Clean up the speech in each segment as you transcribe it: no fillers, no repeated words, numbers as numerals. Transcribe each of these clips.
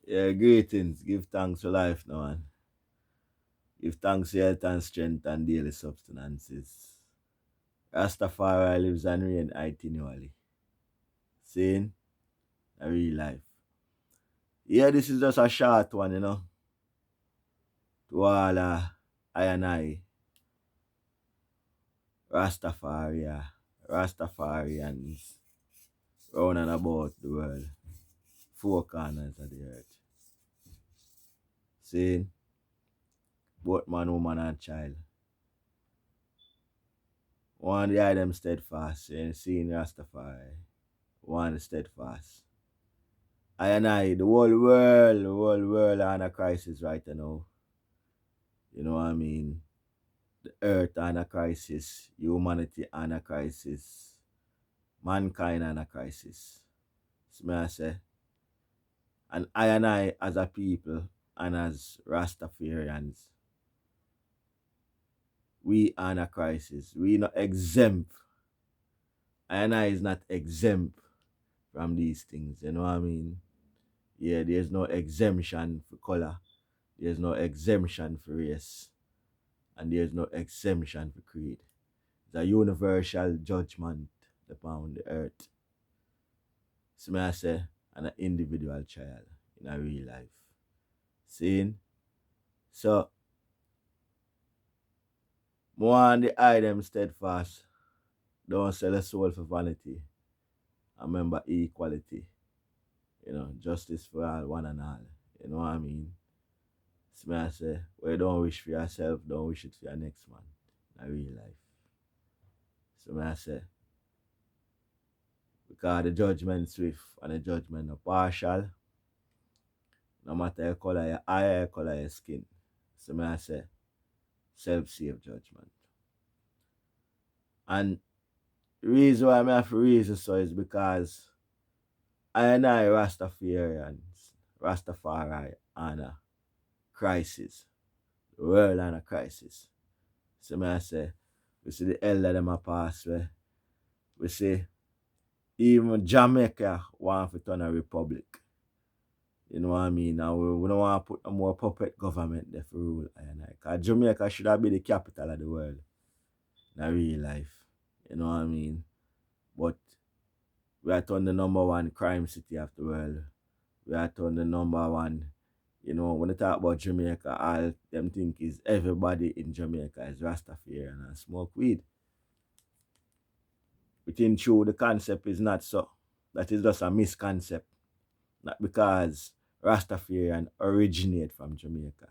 Yeah, greetings. Give thanks for life now, man. Give thanks for health and strength and daily substances. Rastafari lives and reign continually. Saying a real life. Yeah, this is just a short one, to all I and I, Rastafarians, round and about the world, four corners of the earth. Saying both man, woman, and child. One the eye them steadfast, and seeing Rastafari. One steadfast. I and I, the whole world are in a crisis right now. You know what I mean? The earth are in a crisis, humanity are in a crisis, mankind are in a crisis. So may I say, and I as a people and as Rastafarians, we are in a crisis. We not exempt. I and I is not exempt from these things. You know what I mean? Yeah, there's no exemption for color. There's no exemption for race. And there's no exemption for creed. It's a universal judgment upon the earth. So may I say, an individual child in a real life. Seeing? So, more on the eye them steadfast. Don't sell a soul for vanity. And remember equality. Justice for all, one and all. You know what I mean? So may I say, well, you don't wish for yourself, don't wish it for your next man in a real life. So may I say, because the judgment swift and the judgment no partial, no matter your color, your eye, your color, your skin. So may I say, self-save judgment. And the reason why I have to reason so is because I and I Rastafarians, Rastafari on a crisis. The world on a crisis. So may I say, we see the elder them a pass away. We see even Jamaica want to turn a republic. You know what I mean? Now we don't want to put a more puppet government there for rule. Because Jamaica should have been the capital of the world in real life. You know what I mean? But we are turn the number one crime city of the world. We are turn the number one. When they talk about Jamaica, all them think is everybody in Jamaica is Rastafarian and smoke weed. Within true, the concept is not so. That is just a misconcept. Not because Rastafarian originate from Jamaica.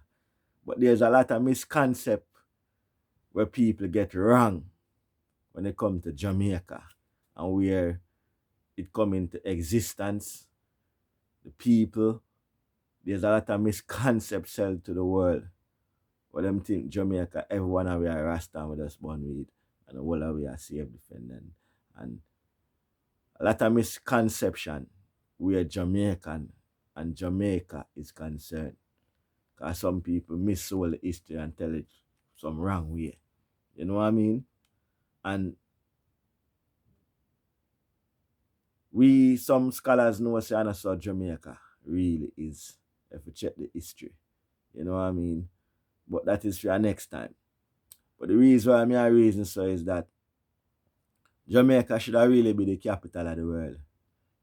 But there's a lot of misconcept where people get wrong when they come to Jamaica and where it come into existence. The people, there's a lot of misconcepts sell to the world. Where them think Jamaica, everyone of we are Rasta and we just born weed. And the whole of we are safe defendant. And a lot of misconception where Jamaican and Jamaica is concerned. Because some people missold the history and tell it some wrong way. You know what I mean? And some scholars know say and so Jamaica really is. If you check the history. You know what I mean? But that is for our next time. But the reason why I reason so is that Jamaica should have really be the capital of the world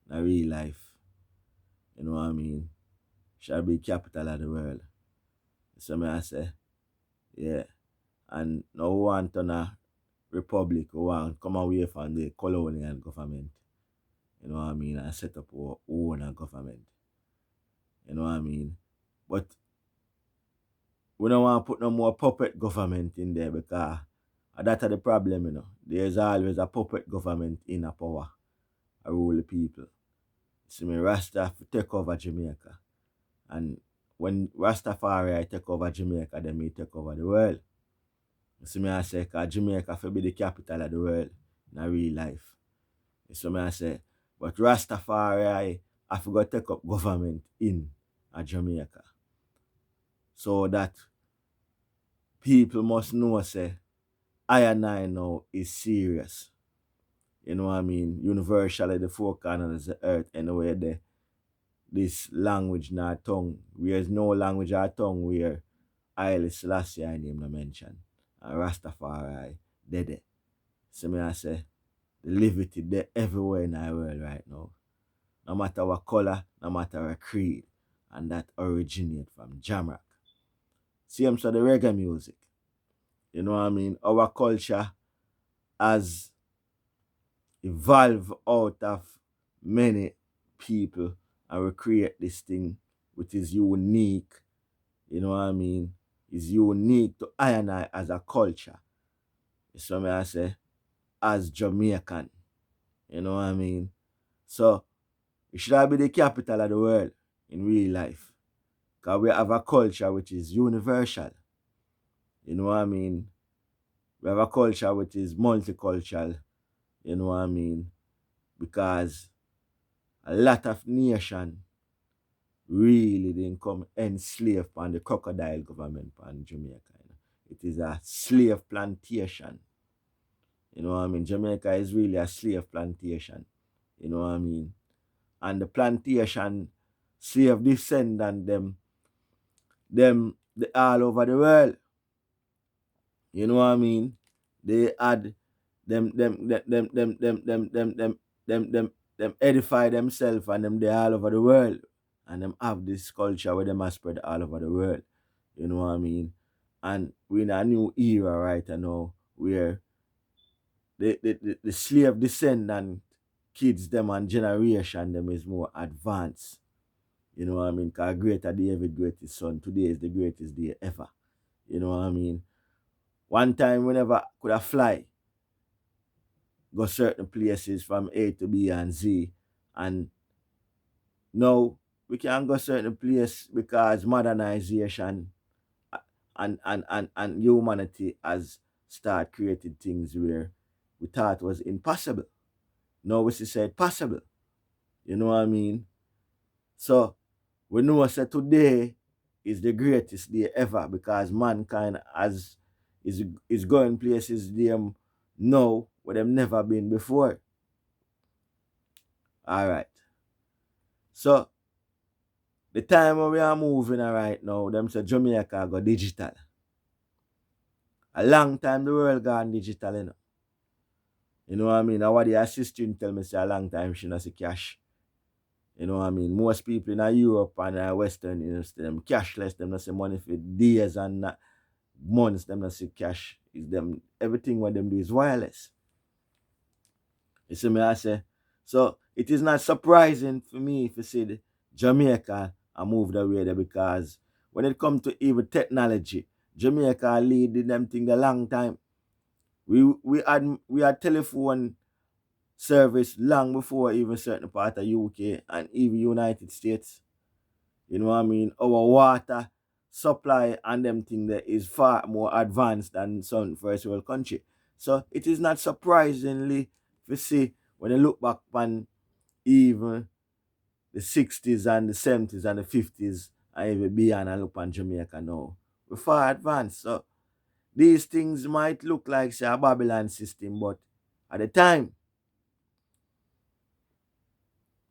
in real life. You know what I mean? Should be capital of the world. So may I say, yeah. And now we want to a republic, we want to come away from the colonial government. You know what I mean? And set up our own government. You know what I mean? But we don't want to put no more puppet government in there because that's the problem. There's always a puppet government in a power. I rule the people. See me Rasta take over Jamaica. And when Rastafari take over Jamaica, then me take over the world. You see me I say, cause Jamaica for be the capital of the world in a real life. You see me I say, but Rastafari I forgot take up government in Jamaica. So that people must know say I and I now is serious. You know what I mean? Universally the four corners of the earth anywhere there. this language nor tongue. There's no language or tongue where Haile Selassie I name no mention. And Rastafari dead. So me I say the liberty there everywhere in our world right now. No matter what color, no matter what creed. And that originate from Jamrock. Same so the reggae music. You know what I mean? Our culture has evolved out of many people and we create this thing which is unique. You know what I mean? Is unique to I and I as a culture. So me I say as Jamaican. You know what I mean? So it should have be the capital of the world in real life. Because we have a culture which is universal. You know what I mean? We have a culture which is multicultural. You know what I mean? Because a lot of nation really didn't come enslaved on the crocodile government on Jamaica. You know? It is a slave plantation. You know what I mean? Jamaica is really a slave plantation. You know what I mean? And the plantation slave descendant them they all over the world. You know what I mean? They had them edify themselves and them they all over the world. And them have this culture where them are spread all over the world. You know what I mean? And we're in a new era right now where the slave descendant kids them and generation them is more advanced. You know what I mean? Because greater David greatest son. Today is the greatest day ever. You know what I mean? One time whenever could I fly, go certain places from A to B and Z. And now we can go certain place because modernization and humanity has started creating things where we thought was impossible. Now we say it possible. You know what I mean? So we know that today is the greatest day ever because mankind is going places them know where them never been before. Alright. So the time when we are moving right now, them say Jamaica go digital. A long time the world gone digital, you know. You know what I mean? And what the assistant tell me say a long time she not see cash. You know what I mean? Most people in Europe and Western, you know, them cashless, them not see money for days and months, them not see cash. Is them everything what them do is wireless. You see me I say? So it is not surprising for me if you see the Jamaica I moved away there because when it comes to even technology, Jamaica lead in them thing a long time. We had telephone service long before even certain part of UK and even United States. You know what I mean? Our water supply and them thing there is far more advanced than some first world country. So it is not surprisingly to see when you look back on even the 60s and the 70s and the 50s and even beyond and look on Jamaica now. We're far advanced. So these things might look like say a Babylon system, but at the time,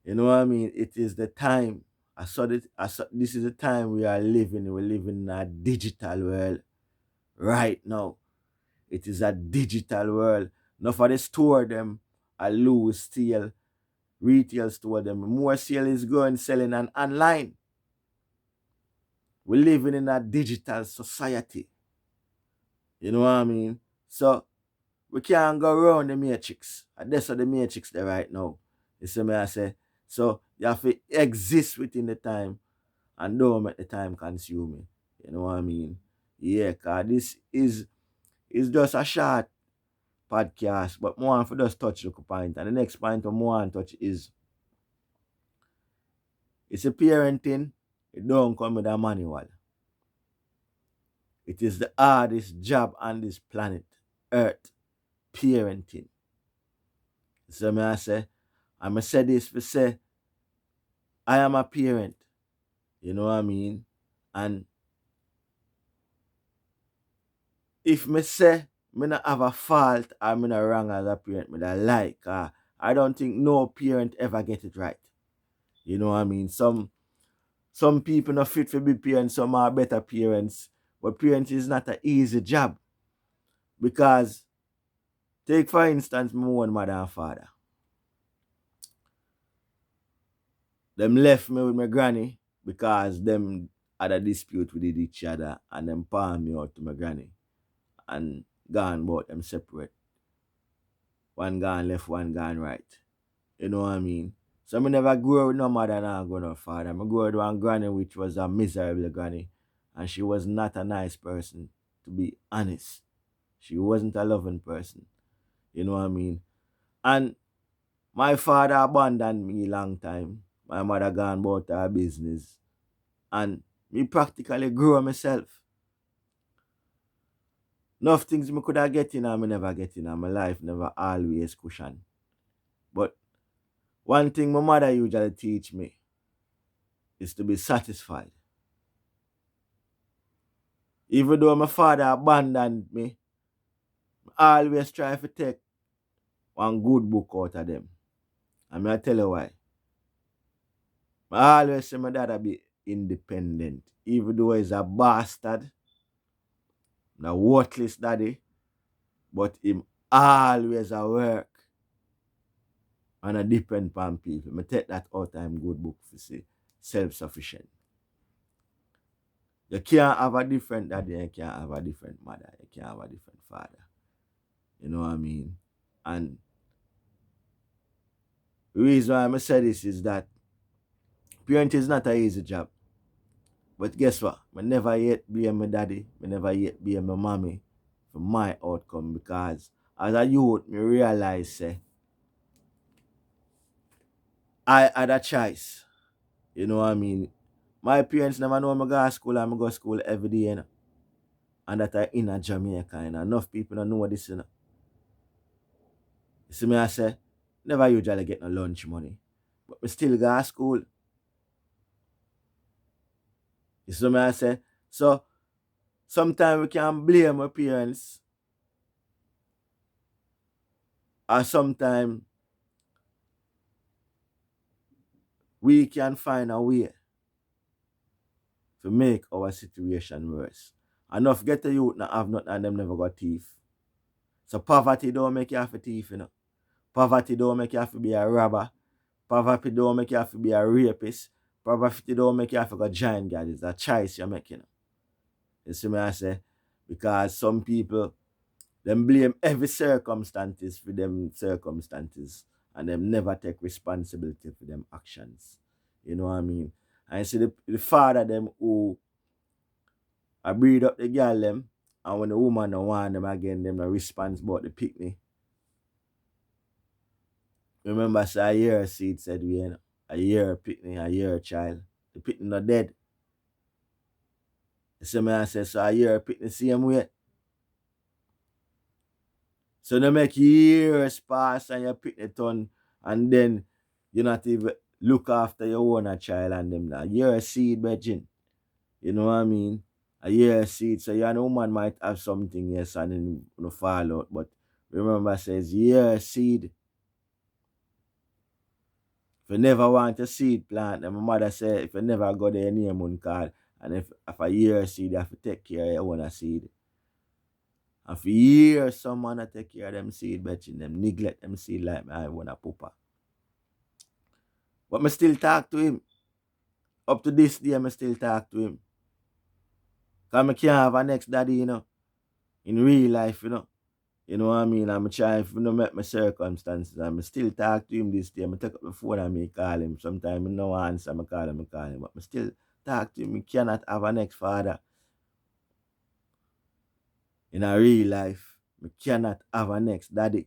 you know what I mean? It is the time. This is the time we are living. We're living in a digital world right now. It is a digital world. Not for the store them, a lose steal, retail store them. More sale is going selling and online. We're living in a digital society. You know what I mean? So we can't go around the matrix. And that's what the matrix there right now. You see me I say? So you have to exist within the time and don't make the time consume you. You know what I mean? Yeah, cause this is just a short podcast, but more for just touch the point. And the next point I more to touch is it's a parenting, it don't come with a manual. It is the hardest job on this planet, Earth, parenting. So me I say, I'ma say this for say I am a parent. You know what I mean? And if me say me not have a fault or me not wrong as a parent, me that like I don't think no parent ever get it right. You know what I mean? Some Some people not fit for be parents, some are better parents. But parents is not an easy job. Because take for instance my own mother and father. Them left me with my granny because them had a dispute with each other and them palm me out to my granny and gone both them separate. One gone left, one gone right. You know what I mean? So I never grew up with no mother and I go no father. I grew up with one granny which was a miserable granny. And she was not a nice person, to be honest. She wasn't a loving person. You know what I mean? And my father abandoned me long time. My mother gone about her business. And me practically grew myself. Enough things me could have get in and me never get in and my life never always cushion. But one thing my mother usually teach me is to be satisfied. Even though my father abandoned me, I always try to take one good book out of them. And I tell you why. I always say my dad be independent. Even though he's a bastard, a worthless daddy, but him always a work and a depend on people. I take that all time good book to say self-sufficient. You can't have a different daddy, you can't have a different mother, you can't have a different father. You know what I mean? And the reason why I say this is that parenting is not an easy job. But guess what? I never yet blame my daddy. I never yet blame my mommy for my outcome because as a youth, I realize I had a choice. You know what I mean? My parents never know I go to school and I go to school every day, you know? And that I in a Jamaica, you know? Enough people don't know what this is, you know? You see me, I say, never usually get no lunch money. But I still go to school. You see me, I say? So, sometimes we can blame our parents or sometimes we can find a way to make our situation worse. Enough get the youth not have nothing and them never got teeth. So poverty don't make you have a thief, you know. Poverty don't make you have to be a robber. Poverty don't make you have to be a rapist. Poverty don't make you have to go giant guard. It's a choice you're making. You see me I say? Because some people them blame every circumstances for them circumstances and them never take responsibility for them actions. You know what I mean? And you see the father them who I breed up the girl them, and when the woman don't want them again, them no response about the picnic. Remember, say a year seed said we, you know, a year picnic, a year child. The picnic not dead. You see me I say, so a year picnic same way. So they make years pass and your picnic turn, and then you not even look after your own child and them now. Year seed, virgin. You know what I mean? A year seed. So your woman might have something, yes, and then no fall out. But remember, says year seed. If you never want a seed plant, and my mother said if you never go there, your name won't call. And if a year seed, you have to take care of your own seed. And for years, someone to take care of them seed, betching them, neglect them seed like I want a pooper. But I still talk to him. Up to this day, I still talk to him. Because I can't have a next daddy, you know, in real life, you know. You know what I mean? I'm trying to make my circumstances. I'm still talk to him this day. I take up the phone and me call him. Sometimes I no answer, I call him. But I still talk to him. I cannot have a next father in a real life. I cannot have a next daddy.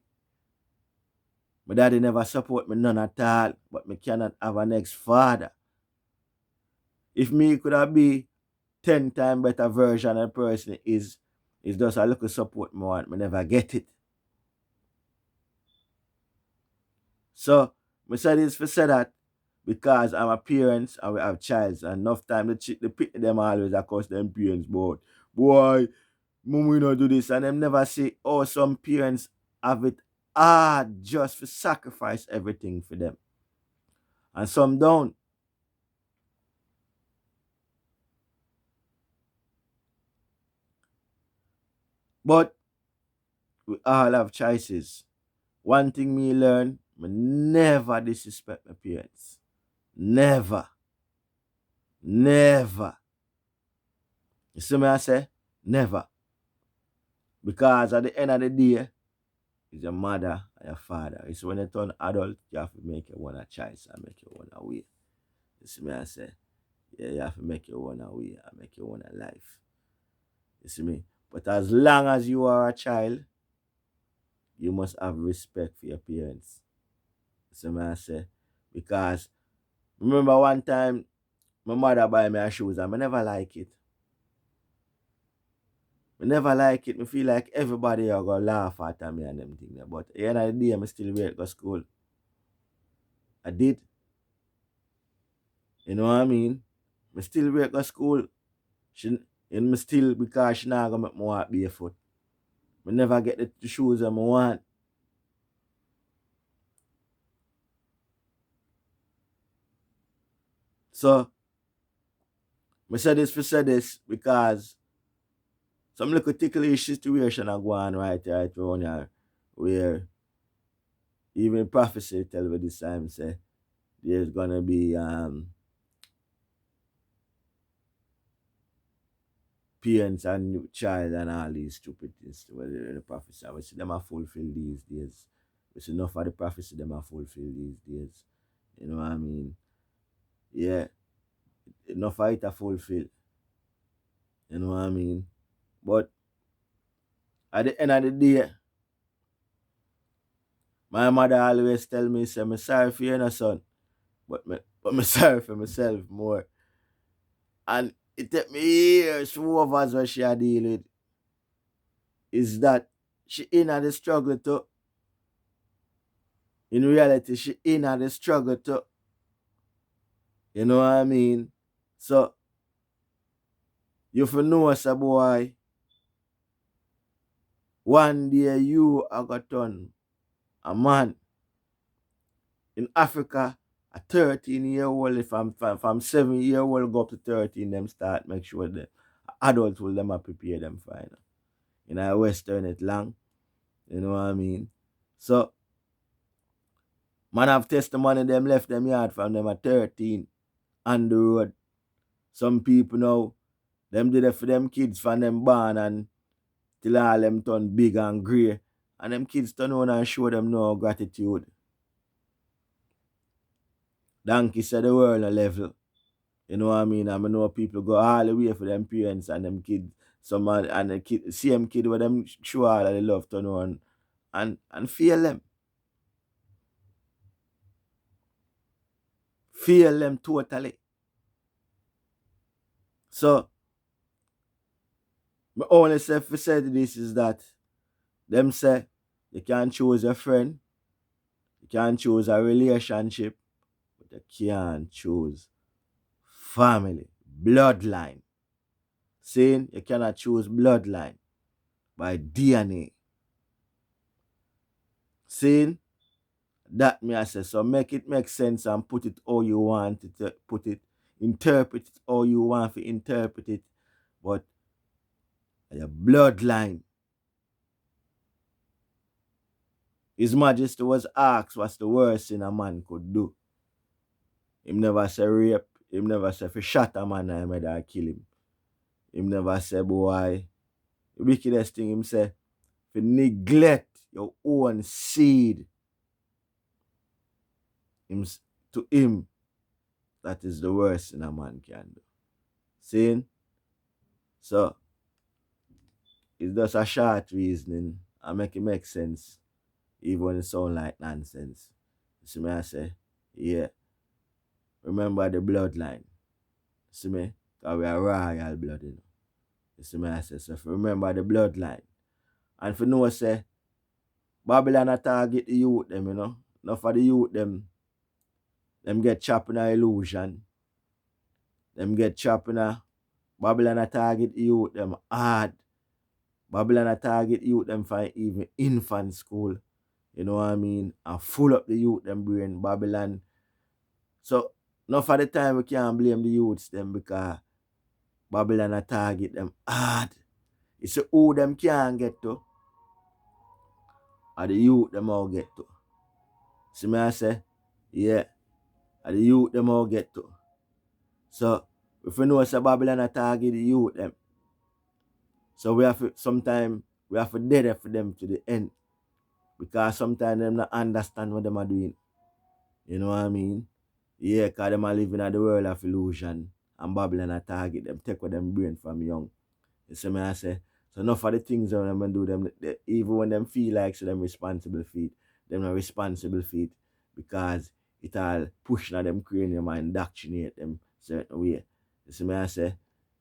My daddy never support me none at all. But I cannot have a next father. If me could have be 10 times better version of the person is just a little support me want. I never get it. So, I said this for say that because I'm a parent and we have child and enough time the pick them always across them parents board. Boy, mom we not do this and them never say, oh, some parents have it hard just to sacrifice everything for them. And some don't. But we all have choices. One thing me learn, me never disrespect my parents. Never. Never. You see me I say? Never. Because at the end of the day, it's your mother and your father. It's when you turn adult, you have to make your own choice and make your own way. You see me I say? Yeah, you have to make your own way and make your own life. You see me? But as long as you are a child, you must have respect for your parents. You see me I say? Because remember one time my mother buy me a shoes and I never like it. I never like it. I feel like everybody are gonna laugh at me and them things. But at the end of the day, I still wear it to school. I did. You know what I mean? I still wear it to school. She and me still because she not gonna make me walk barefoot. I never get the shoes that I want. So I say this because some little ticklish situation are going right around here where even prophecy tell me this time say there's gonna be parents and child and all these stupid things where the prophecy. We see them are fulfilled these days. We see enough of the prophecy them are fulfilled these days. You know what I mean? Yeah, enough of it are fulfilled. You know what I mean? But at the end of the day, my mother always tell me, say, I'm sorry for you, no, son. But me sorry for myself more. And it take me years for overs what she a deal with. Is that she in the struggle too. In reality, she in the struggle too. You know what I mean? So you for know as a boy, one day you are gonna turn a man in Africa, a 13-year-old, from 7-year-old go up to 13, them start make sure that adults will them prepare them for it. In our Western it long. You know what I mean? So man have testimony them left them yard from them at 13 on the road. Some people now, them did it for them kids from them born and till all them turn big and grey. And them kids turn on and show them no gratitude. Donkey said the world a level. You know what I mean? I know people go all the way for them parents and them kids. Some and the kid, same kid with them show all of the love turn on and feel them. Feel them totally. So my only say for said this is that them say you can choose a friend, you can choose a relationship, but you can't choose family, bloodline. Saying you cannot choose bloodline by DNA. Saying that me I say so make it make sense and put it how you want it to put it, interpret it how you want to interpret it, but your bloodline. His Majesty was asked what's the worst thing a man could do. Him never say rape. Him never say for shot a man and made or kill him. Him never say boy. The wickedest thing him say for neglect your own seed. Him, to him, that is the worst thing a man can do. Seeing? So it's just a short reasoning and make it make sense. Even when it sound like nonsense. You see me I say? Yeah. Remember the bloodline. See me? Because we are royal blood, you know. You see me I say? So if you remember the bloodline. And if you know say Babylon a target the youth them, you know. Enough for the youth them get trapped in a illusion. Them get trapped in a Babylon a target the youth them hard. Babylon a target youth them for even infant school. You know what I mean? And full up the youth them brain Babylon. So enough of the time we can't blame the youths them because Babylon a target them hard. It's who them can't get to, or the youth them all get to. See me I say? Yeah, or the youth them all get to. So if we know it's a Babylon a target the youth them. So we have to sometimes we have to dead it for them to the end. Because sometimes them not understand what them are doing. You know what I mean? Yeah, because them are living in the world of illusion and Babylon a target them, take what them brain from young. You see me I say? So enough of the things that them do them even when them feel like so them responsible for it, them not responsible for it because it all pushing at them cranium and indoctrinate them certain way. You see me I say?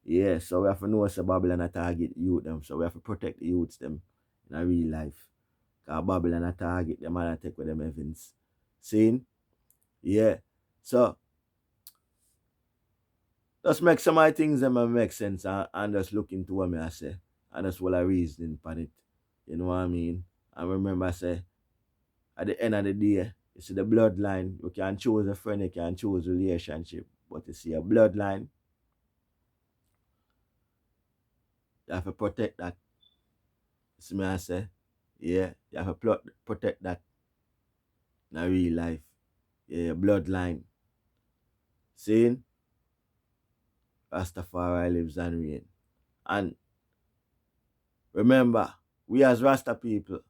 Yeah, so we have to know it's a Babylon a target youth them, so we have to protect the youths them in a real life. Because Babylon a target them and take with them heavens. Seeing? Yeah. So just make some of the things that make sense and just look into what me I say. And that's what I reasoning upon it. You know what I mean? And remember I say at the end of the day, you see the bloodline, you can choose a friend, you can choose a relationship. But you see a bloodline, you have to protect that. You see me I say? Yeah, you have to protect that in a real life. Yeah, bloodline. Seeing? Rastafari lives and reign. And remember, we as Rasta people,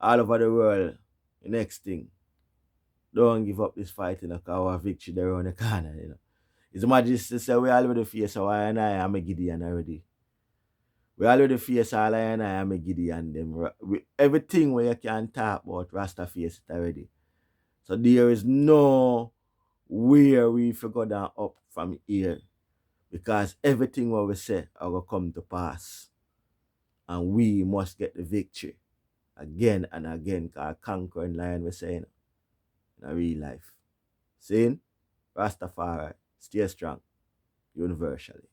all over the world, the next thing, don't give up this fight, you know, because our victory there around the corner, you know. It's majesty say we already face our and I am a Gideon already. We already face all I and I am a Gideon them. Everything where you can talk about, Rasta face it already. So there is no where we forgot that up from here. Because everything what we say will come to pass. And we must get the victory again and again. Because conquering lion we're saying in a real life. Saying Rastafari, stay strong, universally.